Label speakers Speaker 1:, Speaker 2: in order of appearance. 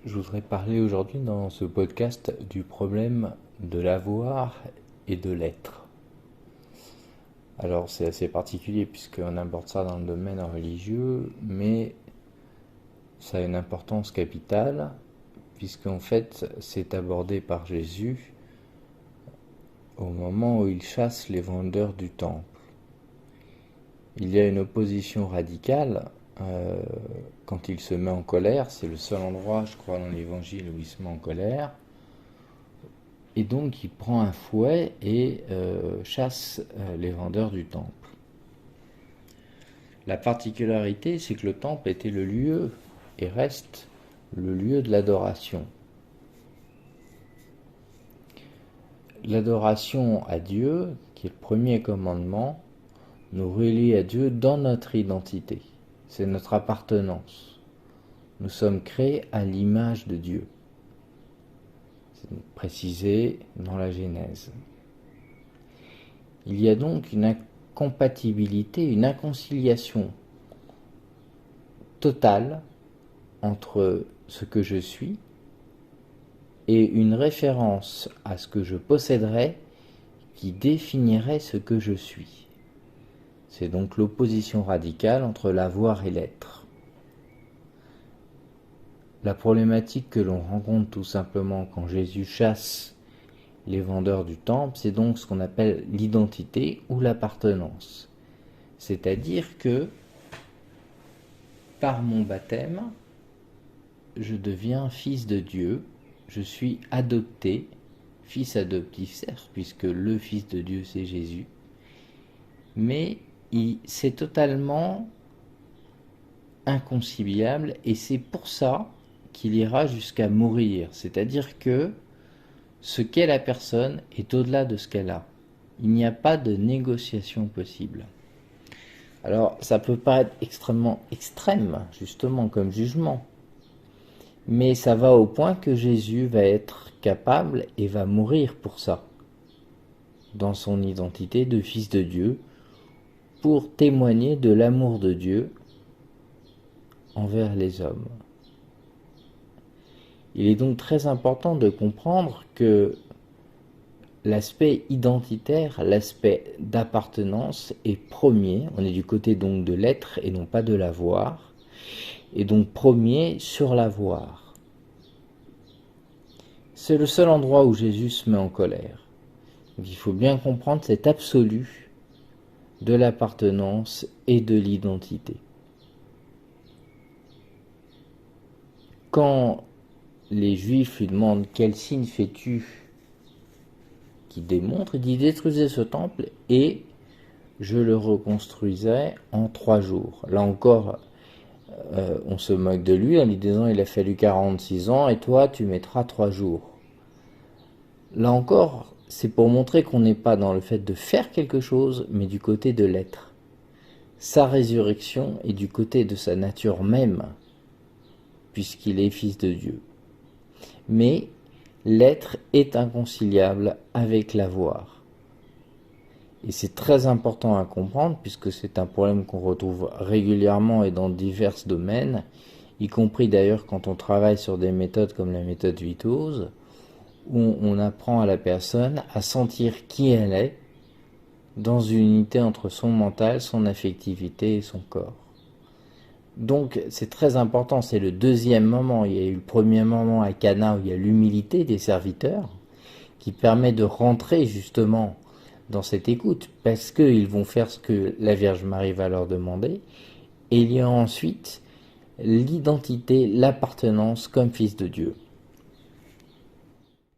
Speaker 1: Je voudrais parler aujourd'hui dans ce podcast du problème de l'avoir et de l'être. Alors c'est assez particulier puisqu'on aborde ça dans le domaine religieux, mais ça a une importance capitale puisqu'en fait c'est abordé par Jésus au moment où il chasse les vendeurs du temple. Il y a une opposition radicale quand il se met en colère. C'est le seul endroit, je crois, dans l'évangile où il se met en colère. Et donc il prend un fouet et chasse les vendeurs du temple. La particularité, c'est que le temple était le lieu et reste le lieu de l'adoration. L'adoration à Dieu, qui est le premier commandement, nous relie à Dieu dans notre identité. C'est notre appartenance. Nous sommes créés à l'image de Dieu. C'est précisé dans la Genèse. Il y a donc une incompatibilité, une inconciliation totale entre ce que je suis et une référence à ce que je posséderais qui définirait ce que je suis. C'est donc l'opposition radicale entre l'avoir et l'être. La problématique que l'on rencontre tout simplement quand Jésus chasse les vendeurs du temple, c'est donc ce qu'on appelle l'identité ou l'appartenance. C'est-à-dire que par mon baptême, je deviens fils de Dieu, je suis adopté, fils adoptif certes, puisque le fils de Dieu c'est Jésus, mais c'est totalement inconciliable et c'est pour ça qu'il ira jusqu'à mourir, c'est-à-dire que ce qu'est la personne est au-delà de ce qu'elle a. Il n'y a pas de négociation possible. Alors, ça peut paraître extrêmement extrême, justement, comme jugement. Mais ça va au point que Jésus va être capable et va mourir pour ça, dans son identité de fils de Dieu, pour témoigner de l'amour de Dieu envers les hommes. Il est donc très important de comprendre que l'aspect identitaire, l'aspect d'appartenance est premier. On est du côté donc de l'être et non pas de l'avoir, et donc premier sur l'avoir. C'est le seul endroit où Jésus se met en colère. Donc il faut bien comprendre cet absolu de l'appartenance et de l'identité. Quand les Juifs lui demandent « Quel signe fais-tu » qui démontre, il dit « Détruisez ce temple et je le reconstruisais en 3 jours ». Là encore, on se moque de lui en lui disant « Il a fallu 46 ans et toi tu mettras 3 jours ». Là encore, c'est pour montrer qu'on n'est pas dans le fait de faire quelque chose, mais du côté de l'être. Sa résurrection est du côté de sa nature même, puisqu'il est fils de Dieu. Mais l'être est inconciliable avec l'avoir. Et c'est très important à comprendre, puisque c'est un problème qu'on retrouve régulièrement et dans divers domaines, y compris d'ailleurs quand on travaille sur des méthodes comme la méthode Vitose, où on apprend à la personne à sentir qui elle est dans une unité entre son mental, son affectivité et son corps. Donc c'est très important, c'est le deuxième moment. Il y a eu le premier moment à Cana où il y a l'humilité des serviteurs qui permet de rentrer justement dans cette écoute parce qu'ils vont faire ce que la Vierge Marie va leur demander. Et il y a ensuite l'identité, l'appartenance comme fils de Dieu.